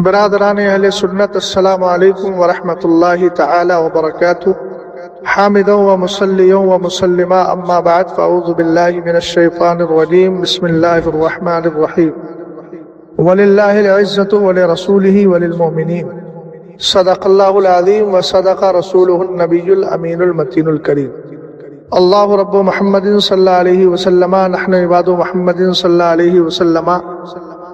برادران اہل سنت، السلام علیکم ورحمۃ اللہ تعالی وبرکاتہ۔ حامدا ومصلیا ومسلما اما بعد فاعوذ باللہ من الشیطان الرجیم، بسم اللہ الرحمن الرحیم۔ وللہ العزۃ ولرسولہ وللمؤمنین، صدق اللہ العظیم وصدق رسولہ النبی الامین المتین الکریم۔ اللہ رب محمد صلی اللہ علیہ وسلم، نحن عباد محمد صلی اللہ علیہ وسلم،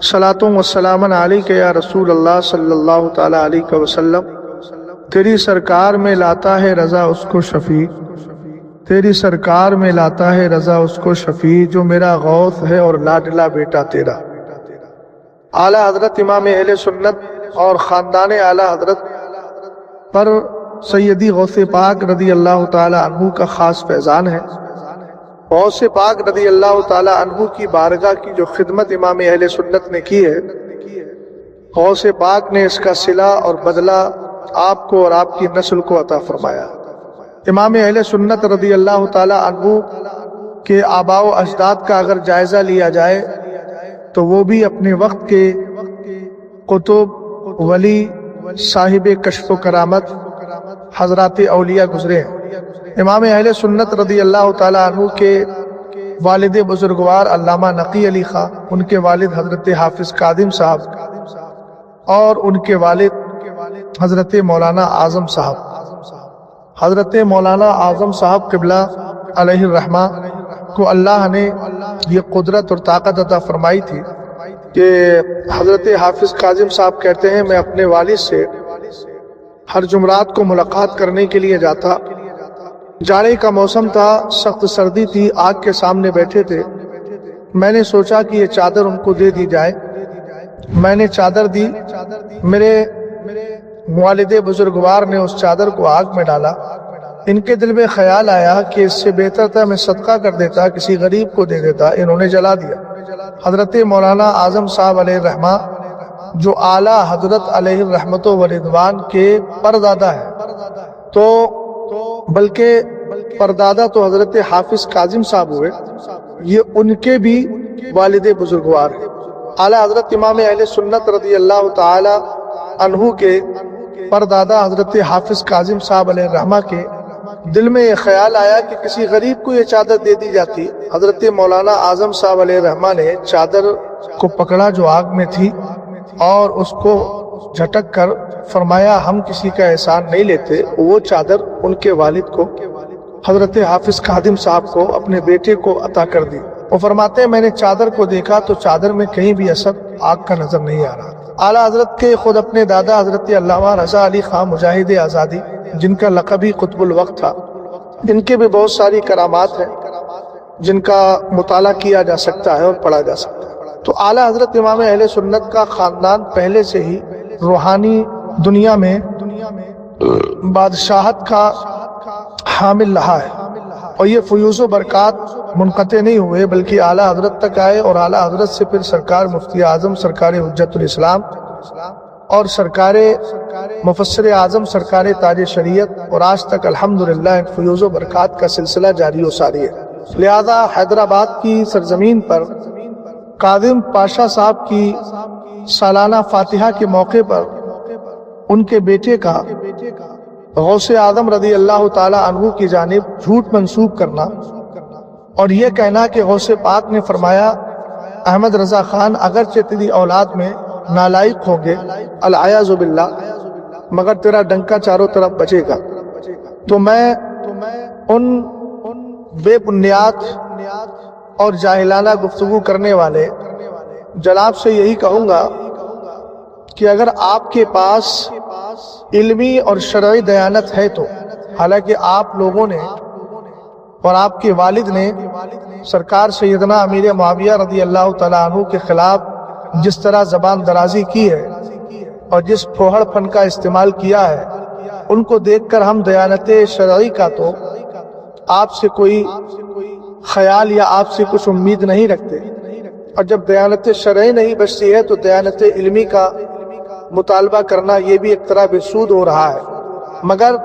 صلاۃ و سلام علیک یا رسول اللہ صلی اللہ تعالی علیہ وسلم۔ تیری سرکار میں لاتا ہے رضا اس کو شفیع، تیری سرکار میں لاتا ہے رضا اس کو شفیع، جو میرا غوث ہے اور لاڈلا بیٹا تیرا۔ اعلیٰ حضرت امام اہل سنت اور خاندان اعلیٰ حضرت پر سیدی غوث پاک رضی اللہ تعالی عنہ کا خاص فیضان ہے۔ غوث پاک رضی اللہ تعالی عنہ کی بارگاہ کی جو خدمت امام اہل سنت نے کی ہے، غوث پاک نے اس کا صلہ اور بدلہ آپ کو اور آپ کی نسل کو عطا فرمایا۔ امام اہل سنت رضی اللہ تعالی عنہ کے آباء و اجداد کا اگر جائزہ لیا جائے تو وہ بھی اپنے وقت کے قطب، ولی، صاحب کشف و کرامت حضرات اولیاء گزرے ہیں۔ امام اہل سنت رضی اللہ تعالی عنہ کے والد بزرگوار علامہ نقی علی خاں، ان کے والد حضرت حافظ کاظم صاحب اور ان کے والد حضرت مولانا اعظم صاحب، حضرت مولانا اعظم صاحب قبلہ علیہ الرحمہ کو اللہ نے یہ قدرت اور طاقت عطا فرمائی تھی کہ حضرت حافظ کاظم صاحب کہتے ہیں میں اپنے والد سے ہر جمعرات کو ملاقات کرنے کے لیے جاتا۔ جاڑے کا موسم تھا، سخت سردی تھی، آگ کے سامنے بیٹھے تھے۔ میں نے سوچا کہ یہ چادر ان کو دے دی جائے۔ میں نے چادر دی، میرے والد بزرگوار نے اس چادر کو آگ میں ڈالا۔ ان کے دل میں خیال آیا کہ اس سے بہتر تھا میں صدقہ کر دیتا، کسی غریب کو دے دیتا، انہوں نے جلا دیا۔ حضرت مولانا اعظم صاحب علیہ الرحمہ جو اعلیٰ حضرت علیہ الرحمت و رضوان کے پردادا ہے، تو بلکہ پردادا تو حضرت حافظ کاظم صاحب ہوئے، یہ ان کے بھی والد بزرگوار ہیں۔ اعلیٰ حضرت امام اہل سنت رضی اللہ تعالی عنہ کے پردادا حضرت حافظ کاظم صاحب علیہ الرحمہ کے دل میں یہ خیال آیا کہ کسی غریب کو یہ چادر دے دی جاتی۔ حضرت مولانا اعظم صاحب علیہ الرحمہ نے چادر کو پکڑا جو آگ میں تھی اور اس کو جھٹک کر فرمایا ہم کسی کا احسان نہیں لیتے۔ وہ چادر ان کے والد کو، حضرت حافظ کاظم صاحب کو، اپنے بیٹے کو عطا کر دی۔ وہ فرماتے ہیں میں نے چادر کو دیکھا تو چادر میں کہیں بھی اثر آگ کا نظر نہیں آ رہا۔ اعلیٰ حضرت کے خود اپنے دادا حضرت علامہ رضا علی خاں مجاہد آزادی، جن کا لقب ہی قطب الوقت تھا، ان کے بھی بہت ساری کرامات ہیں جن کا مطالعہ کیا جا سکتا ہے اور پڑھا جا سکتا ہے۔ تو اعلیٰ حضرت امام اہل سنت کا خاندان پہلے سے ہی روحانی دنیا میں بادشاہت کا حامل رہا ہے، اور یہ فیوز و برکات منقطع نہیں ہوئے بلکہ اعلیٰ حضرت تک آئے، اور اعلیٰ حضرت سے پھر سرکار مفتی اعظم سرکار حجت الاسلام اور سرکار مفسر اعظم سرکار تاج شریعت، اور آج تک الحمدللہ ان فیوز و برکات کا سلسلہ جاری و ساری ہے۔ لہذا حیدرآباد کی سرزمین پر کاظم پاشا صاحب کی سالانہ فاتحہ کے موقع پر ان کے بیٹے کا غوث اعظم رضی اللہ تعالی عنہ کی جانب جھوٹ منسوب کرنا اور یہ کہنا کہ غوث پاک نے فرمایا احمد رضا خان اگرچہ تیری اولاد میں نالائق ہوں گے العیاذ باللہ، مگر تیرا ڈنکا چاروں طرف بچے گا۔ تو میں ان بے بنیاد اور جاہلانہ گفتگو کرنے والے جناب سے یہی کہوں گا کہ اگر آپ کے پاس علمی اور شرعی دیانت ہے تو، حالانکہ آپ لوگوں نے اور آپ کے والد نے سرکار سیدنا امیر معاویہ رضی اللہ تعالیٰ عنہ کے خلاف جس طرح زبان درازی کی ہے اور جس پھوہڑ پن کا استعمال کیا ہے، ان کو دیکھ کر ہم دیانت شرعی کا تو آپ سے کوئی خیال یا آپ سے کچھ امید نہیں رکھتے، اور جب دیانت شرعی نہیں بچتی ہے تو دیانت علمی کا مطالبہ کرنا یہ بھی ایک طرح بے سود ہو رہا ہے۔ مگر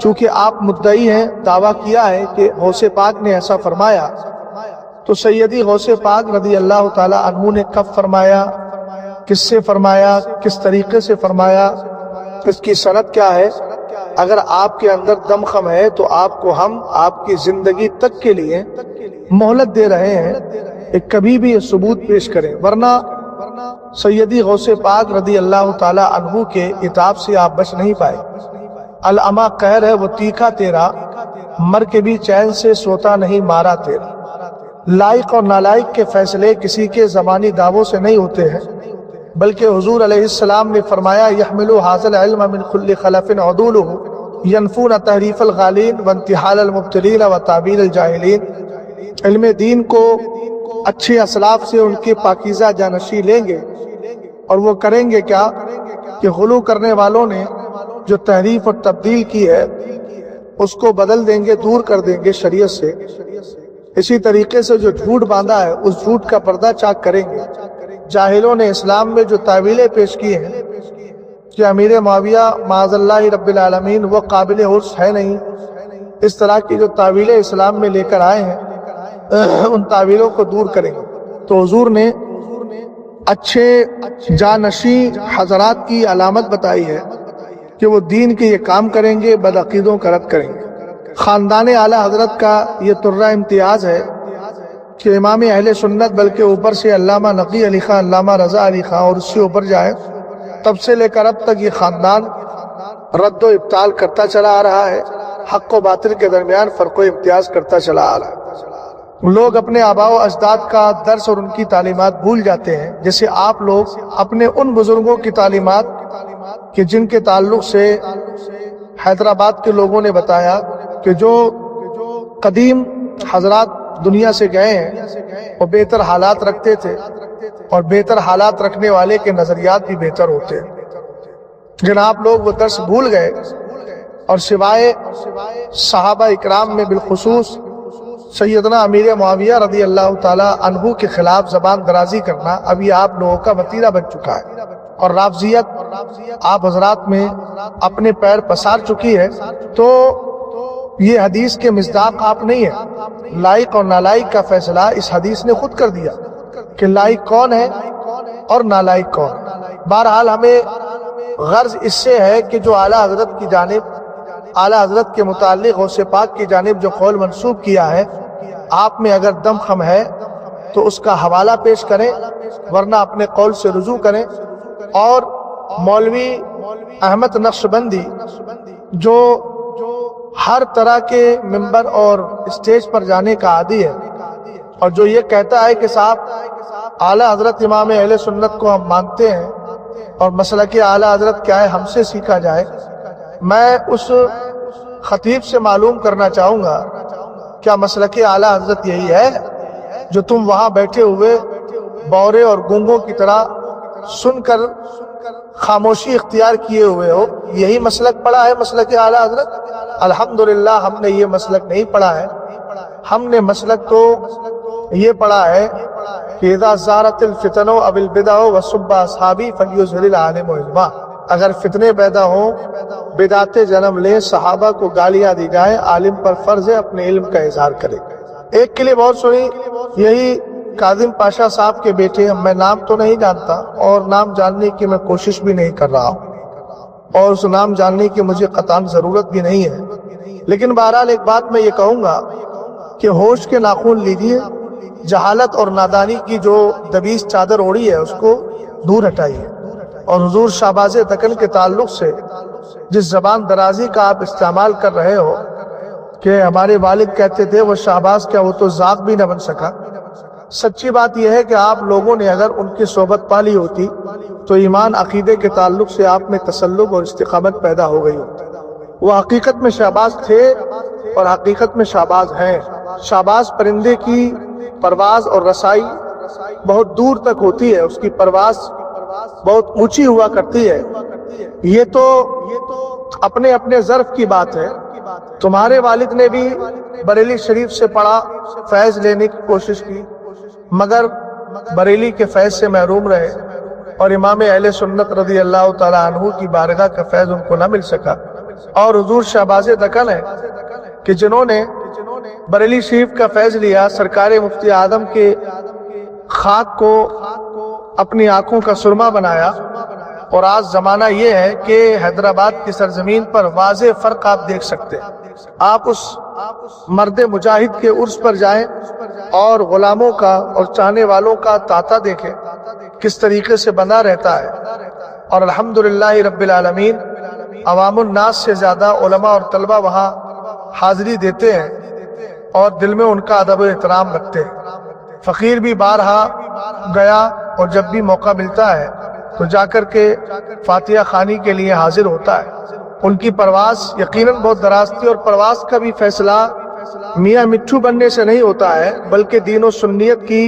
چونکہ آپ مدعی ہیں، دعویٰ کیا ہے کہ غوث پاک نے ایسا فرمایا، تو سیدی غوث پاک رضی اللہ تعالی عنہ نے کب فرمایا، کس سے فرمایا، کس طریقے سے فرمایا، اس کی سند کیا ہے۔ اگر آپ کے اندر دم خم ہے تو آپ کو ہم آپ کی زندگی تک کے لیے مہلت دے رہے ہیں کہ کبھی بھی یہ ثبوت پیش کریں، ورنہ سیدی غوث پاک رضی اللہ تعالی عنہ کے عتاب سے آپ بچ نہیں پائے۔ العما قہر ہے وہ تیکھا تیرا، مر کے بھی چین سے سوتا نہیں مارا تیرا۔ لائق اور نالائق کے فیصلے کسی کے زبانی دعووں سے نہیں ہوتے ہیں، بلکہ حضور علیہ السلام نے فرمایا یحملوا ھذا العلم من كل خلف عدوله ينفون تحریف الغالین وانتحال المبتلین وتعبیر الجاہلین۔ علم دین کو اچھے اسلاف سے ان کے پاکیزہ جانشی لیں گے، اور وہ کریں گے کیا کہ غلو کرنے والوں نے جو تحریف اور تبدیل کی ہے اس کو بدل دیں گے، دور کر دیں گے شریعت سے۔ اسی طریقے سے جو جھوٹ باندھا ہے اس جھوٹ کا پردہ چاک کریں گے۔ جاہلوں نے اسلام میں جو تعویلیں پیش کی ہیں کہ امیر معاویہ معاذ اللہ رب العالمین وہ قابل عرص ہے نہیں، اس طرح کی جو تعویلیں اسلام میں لے کر آئے ہیں ان تعویلوں کو دور کریں گے۔ تو حضور نے اچھے جانشی حضرات کی علامت بتائی ہے کہ وہ دین کے یہ کام کریں گے، بدعقیدوں کا رد کریں گے۔ خاندان اعلیٰ حضرت کا یہ طرہ امتیاز ہے کہ امام اہل سنت بلکہ اوپر سے علامہ نقی علی خان، علامہ رضا علی خان اور اس سے اوپر جائے، تب سے لے کر اب تک یہ خاندان رد و ابطال کرتا چلا آ رہا ہے، حق و باطل کے درمیان فرق و امتیاز کرتا چلا آ رہا ہے۔ لوگ اپنے آباء و اجداد کا درس اور ان کی تعلیمات بھول جاتے ہیں، جیسے آپ لوگ اپنے ان بزرگوں کی تعلیمات کہ جن کے تعلق سے حیدرآباد کے لوگوں نے بتایا کہ جو قدیم حضرات دنیا سے گئے ہیں وہ بہتر حالات رکھتے تھے، اور بہتر حالات رکھنے والے کے نظریات بھی بہتر ہوتے ہیں۔ لیکن آپ لوگ وہ درس بھول گئے، اور سوائے صحابہ اکرام میں بالخصوص سیدنا امیر معاویہ رضی اللہ تعالی عنہ کے خلاف زبان درازی کرنا ابھی آپ لوگوں کا وتیرہ بن چکا ہے، اور رافضیت آپ حضرات میں اپنے پیر پسار چکی ہے۔ تو یہ حدیث کے مصداق آپ نہیں ہے، لائق اور نالائق کا فیصلہ اس حدیث نے خود کر دیا کہ لائق کون ہے اور نالائق کون۔ بہرحال ہمیں غرض اس سے ہے کہ جو اعلیٰ حضرت کی جانب، اعلیٰ حضرت کے متعلق غوث پاک کی جانب جو قول منسوب کیا ہے، آپ میں اگر دم خم ہے تو اس کا حوالہ پیش کریں، ورنہ اپنے قول سے رجوع کریں۔ اور مولوی احمد نقشبندی جو ہر طرح کے ممبر اور اسٹیج پر جانے کا عادی ہے، اور جو یہ کہتا ہے کہ صاحب اعلیٰ حضرت امام اہل سنت کو ہم مانتے ہیں اور مسلک اعلیٰ حضرت کیا ہے ہم سے سیکھا جائے، میں اس خطیب سے معلوم کرنا چاہوں گا کیا مسلک اعلیٰ حضرت یہی ہے جو تم وہاں بیٹھے ہوئے بورے اور گونگوں کی طرح سن کر خاموشی اختیار کیے ہوئے ہو؟ یہی مسلک پڑھا ہے مسلک اعلیٰ حضرت؟ الحمدللہ ہم نے یہ مسلک نہیں پڑھا ہے، ہم نے مسلک تو یہ پڑھا ہے کہ اذا زارت الفتن اب البدع وسب اصحابی فلیظہر العالم علما۔ اگر فتنے پیدا ہوں، بدعتیں جنم لیں، صحابہ کو گالیاں دی جائیں، عالم پر فرض ہے اپنے علم کا اظہار کرے۔ ایک کلپ بہت سنی، یہی کاظم پاشا صاحب کے بیٹے، میں نام تو نہیں جانتا اور نام جاننے کی میں کوشش بھی نہیں کر رہا ہوں، اور اس نام جاننے کی مجھے قطعاً ضرورت بھی نہیں ہے، لیکن بہرحال ایک بات میں یہ کہوں گا کہ ہوش کے ناخن لیجئے، جہالت اور نادانی کی جو دبیس چادر اوڑھی ہے اس کو دور ہٹائیے، اور حضور شہباز دکن کے تعلق سے جس زبان درازی کا آپ استعمال کر رہے ہو کہ ہمارے والد کہتے تھے وہ شہباز کیا وہ تو ذات بھی نہ بن سکا، سچی بات یہ ہے کہ آپ لوگوں نے اگر ان کی صحبت پالی ہوتی تو ایمان عقیدے کے تعلق سے آپ میں تسلب اور استقامت پیدا ہو گئی ہوتی۔ وہ حقیقت میں شہباز تھے اور حقیقت میں شہباز ہیں۔ شہباز پرندے کی پرواز اور رسائی بہت دور تک ہوتی ہے، اس کی پرواز بہت اونچی ہوا کرتی ہے۔ یہ تو اپنے اپنے ظرف کی بات ہے۔ تمہارے والد نے بھی بریلی شریف سے پڑھا، فیض لینے کی کوشش کی، مگر بریلی کے فیض سے محروم رہے، اور امام اہل سنت رضی اللہ تعالی عنہ کی بارگاہ کا فیض ان کو نہ مل سکا۔ اور حضور شہباز دکن ہے کہ جنہوں نے بریلی شریف کا فیض لیا، سرکار مفتی اعظم کے خاک کو اپنی آنکھوں کا سرما بنایا، اور آج زمانہ یہ ہے کہ حیدرآباد کی سرزمین پر واضح فرق آپ دیکھ سکتے ہیں۔ آپ اس مرد مجاہد کے عرس پر جائیں اور غلاموں کا اور چاہنے والوں کا تانتا دیکھیں کس طریقے سے بنا رہتا ہے، اور الحمدللہ رب العالمین عوام الناس سے زیادہ علماء اور طلبہ وہاں حاضری دیتے ہیں اور دل میں ان کا ادب و احترام رکھتے ہیں۔ فقیر بھی بارہا گیا اور جب بھی موقع ملتا ہے تو جا کر کے فاتحہ خوانی کے لیے حاضر ہوتا ہے۔ ان کی پرواز یقیناً بہت دراز تھی، اور پرواز کا بھی فیصلہ میاں مٹھو بننے سے نہیں ہوتا ہے بلکہ دین و سنیت کی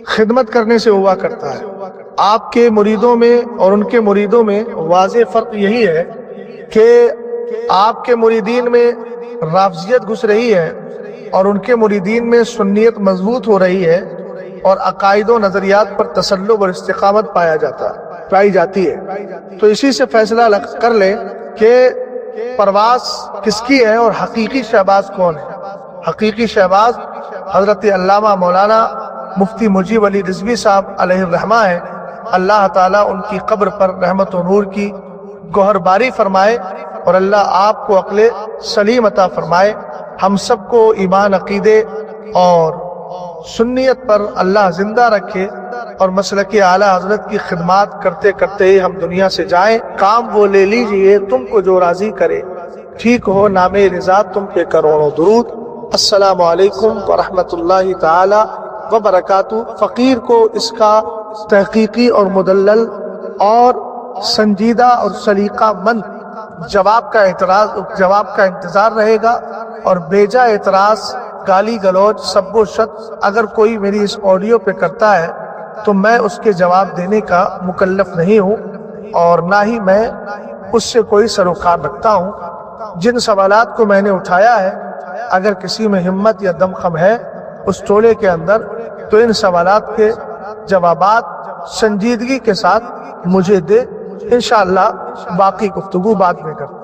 خدمت کرنے سے ہوا کرتا ہے۔ آپ کے مریدوں میں اور ان کے مریدوں میں واضح فرق یہی ہے کہ آپ کے مریدین میں رافضیت گھس رہی ہے اور ان کے مریدین میں سنیت مضبوط ہو رہی ہے، اور عقائد و نظریات پر تسلب اور استقامت پائی جاتی ہے۔ تو اسی سے فیصلہ کر لیں کہ پرواز کس کی ہے اور حقیقی شہباز کون ہے۔ حقیقی شہباز حضرت علامہ مولانا مفتی مجیب علی رضوی صاحب علیہ الرحمہ ہے۔ اللہ تعالیٰ ان کی قبر پر رحمت و نور کی گوہر باری فرمائے، اور اللہ آپ کو عقل سلیم عطا فرمائے۔ ہم سب کو ایمان، عقیدے اور سنیت پر اللہ زندہ رکھے، اور مسلک اعلیٰ حضرت کی خدمات کرتے کرتے ہی ہم دنیا سے جائیں۔ کام وہ لے لیجئے تم کو جو راضی کرے، ٹھیک ہو نام رضا تم پہ کروڑوں درود۔ السلام علیکم ورحمۃ اللہ تعالی وبرکاتہ۔ فقیر کو اس کا تحقیقی اور مدلل اور سنجیدہ اور سلیقہ مند جواب کا انتظار رہے گا، اور بیجا اعتراض، گالی گلوچ، سب و شت اگر کوئی میری اس آڈیو پہ کرتا ہے تو میں اس کے جواب دینے کا مکلف نہیں ہوں، اور نہ ہی میں اس سے کوئی سروکار رکھتا ہوں۔ جن سوالات کو میں نے اٹھایا ہے، اگر کسی میں ہمت یا دمخم ہے اس ٹولے کے اندر، تو ان سوالات کے جوابات سنجیدگی کے ساتھ مجھے دے، انشاءاللہ باقی گفتگو بعد میں کریں۔